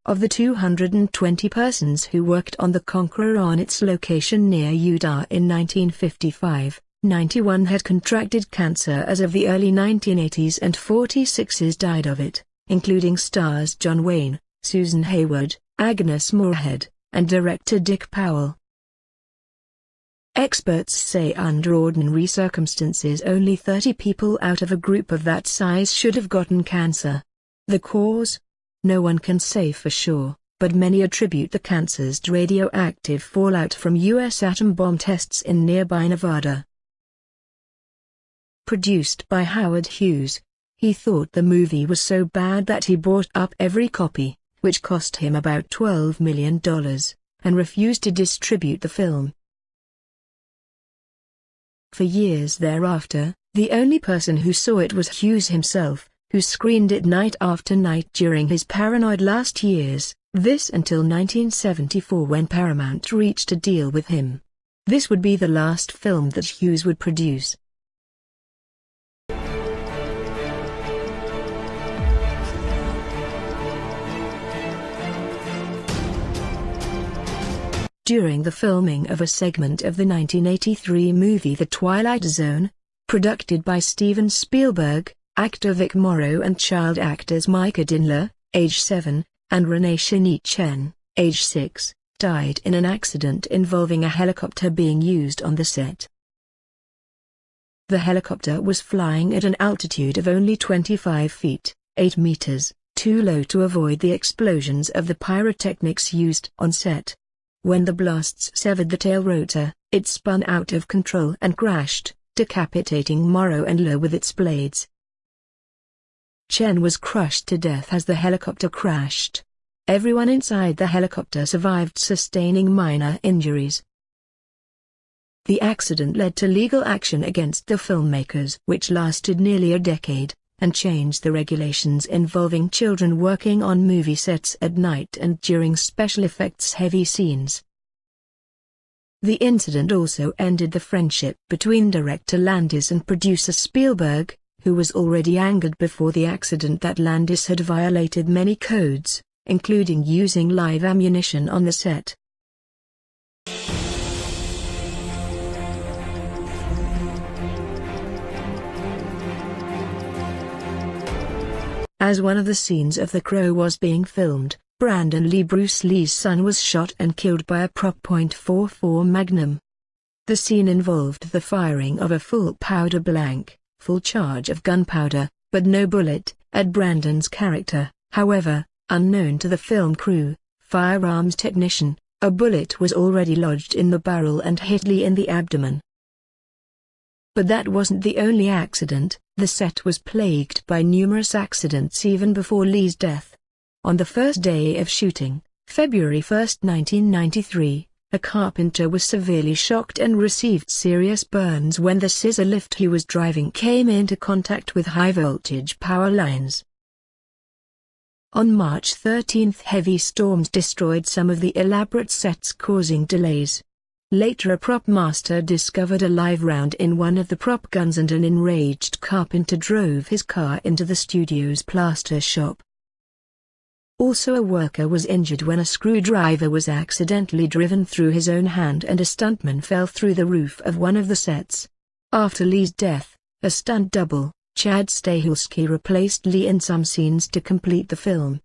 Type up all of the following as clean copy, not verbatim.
Of the 220 persons who worked on the Conqueror on its location near Utah in 1955, 91 had contracted cancer as of the early 1980s and 46 died of it, including stars John Wayne, Susan Hayward, Agnes Moorehead, and director Dick Powell. Experts say under ordinary circumstances only 30 people out of a group of that size should have gotten cancer. The cause? No one can say for sure, but many attribute the cancers to radioactive fallout from U.S. atom bomb tests in nearby Nevada. Produced by Howard Hughes, he thought the movie was so bad that he bought up every copy, which cost him about $12 million, and refused to distribute the film. For years thereafter, the only person who saw it was Hughes himself, who screened it night after night during his paranoid last years, this until 1974 when Paramount reached a deal with him. This would be the last film that Hughes would produce. During the filming of a segment of the 1983 movie The Twilight Zone, produced by Steven Spielberg, actor Vic Morrow and child actors Micah Dinler, age 7, and Renee Shani Chen, age 6, died in an accident involving a helicopter being used on the set. The helicopter was flying at an altitude of only 25 feet, 8 meters, too low to avoid the explosions of the pyrotechnics used on set. When the blasts severed the tail rotor, it spun out of control and crashed, decapitating Morrow and Lowe with its blades. Chen was crushed to death as the helicopter crashed. Everyone inside the helicopter survived, sustaining minor injuries. The accident led to legal action against the filmmakers, which lasted nearly a decade, and changed the regulations involving children working on movie sets at night and during special effects heavy scenes. The incident also ended the friendship between director Landis and producer Spielberg, who was already angered before the accident that Landis had violated many codes, including using live ammunition on the set. As one of the scenes of The Crow was being filmed, Brandon Lee, Bruce Lee's son, was shot and killed by a prop .44 Magnum. The scene involved the firing of a full powder blank, full charge of gunpowder, but no bullet, at Brandon's character. However, unknown to the film crew, firearms technician, a bullet was already lodged in the barrel and hit Lee in the abdomen. But that wasn't the only accident. The set was plagued by numerous accidents even before Lee's death. On the first day of shooting, February 1, 1993, a carpenter was severely shocked and received serious burns when the scissor lift he was driving came into contact with high-voltage power lines. On March 13, heavy storms destroyed some of the elaborate sets, causing delays. Later, a prop master discovered a live round in one of the prop guns, and an enraged carpenter drove his car into the studio's plaster shop. Also, a worker was injured when a screwdriver was accidentally driven through his own hand and a stuntman fell through the roof of one of the sets. After Lee's death, a stunt double, Chad Stahelski, replaced Lee in some scenes to complete the film.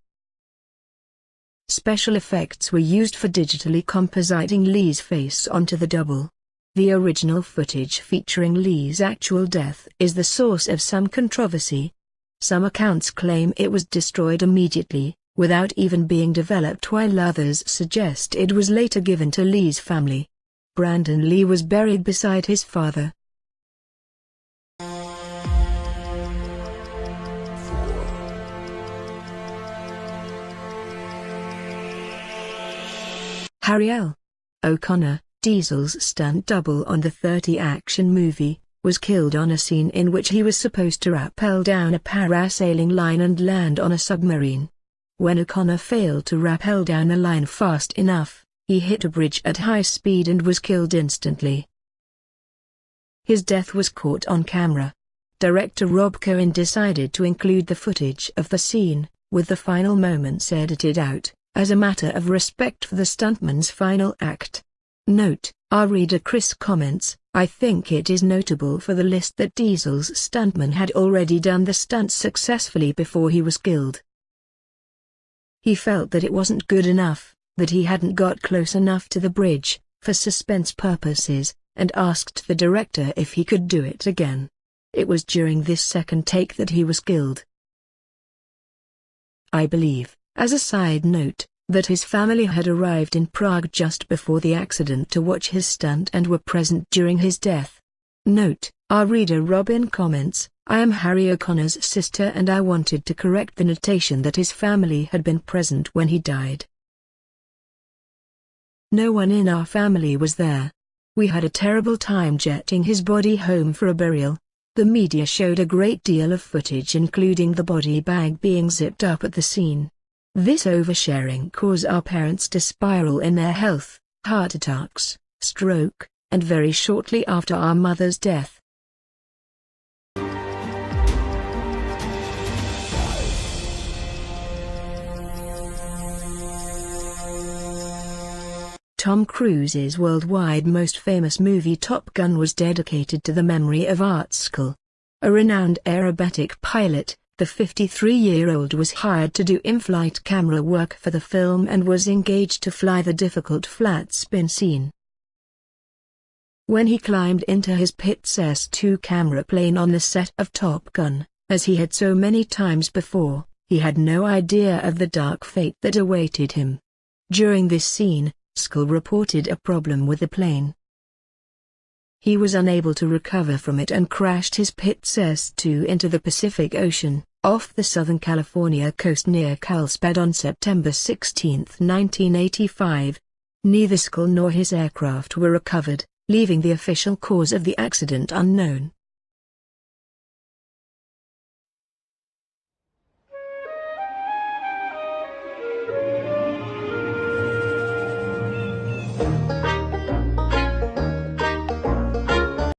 Special effects were used for digitally compositing Lee's face onto the double. The original footage featuring Lee's actual death is the source of some controversy. Some accounts claim it was destroyed immediately, without even being developed, while others suggest it was later given to Lee's family. Brandon Lee was buried beside his father. Harry L. O'Connor, Diesel's stunt double on the 30 action movie, was killed on a scene in which he was supposed to rappel down a parasailing line and land on a submarine. When O'Connor failed to rappel down a line fast enough, he hit a bridge at high speed and was killed instantly. His death was caught on camera. Director Rob Cohen decided to include the footage of the scene, with the final moments edited out, as a matter of respect for the stuntman's final act. Note, our reader Chris comments, I think it is notable for the list that Diesel's stuntman had already done the stunt successfully before he was killed. He felt that it wasn't good enough, that he hadn't got close enough to the bridge, for suspense purposes, and asked the director if he could do it again. It was during this second take that he was killed. I believe, as a side note, that his family had arrived in Prague just before the accident to watch his stunt and were present during his death. Note, our reader Robin comments, I am Harry O'Connor's sister and I wanted to correct the notation that his family had been present when he died. No one in our family was there. We had a terrible time jetting his body home for a burial. The media showed a great deal of footage including the body bag being zipped up at the scene. This oversharing caused our parents to spiral in their health, heart attacks, stroke, and very shortly after our mother's death. Tom Cruise's worldwide most famous movie Top Gun was dedicated to the memory of Art Skull. A renowned aerobatic pilot, the 53-year-old was hired to do in-flight camera work for the film and was engaged to fly the difficult flat spin scene. When he climbed into his Pitts S2 camera plane on the set of Top Gun, as he had so many times before, he had no idea of the dark fate that awaited him. During this scene, Skull reported a problem with the plane. He was unable to recover from it and crashed his Pitts S2 into the Pacific Ocean, off the Southern California coast near Carlsbad on September 16, 1985. Neither Skull nor his aircraft were recovered, leaving the official cause of the accident unknown.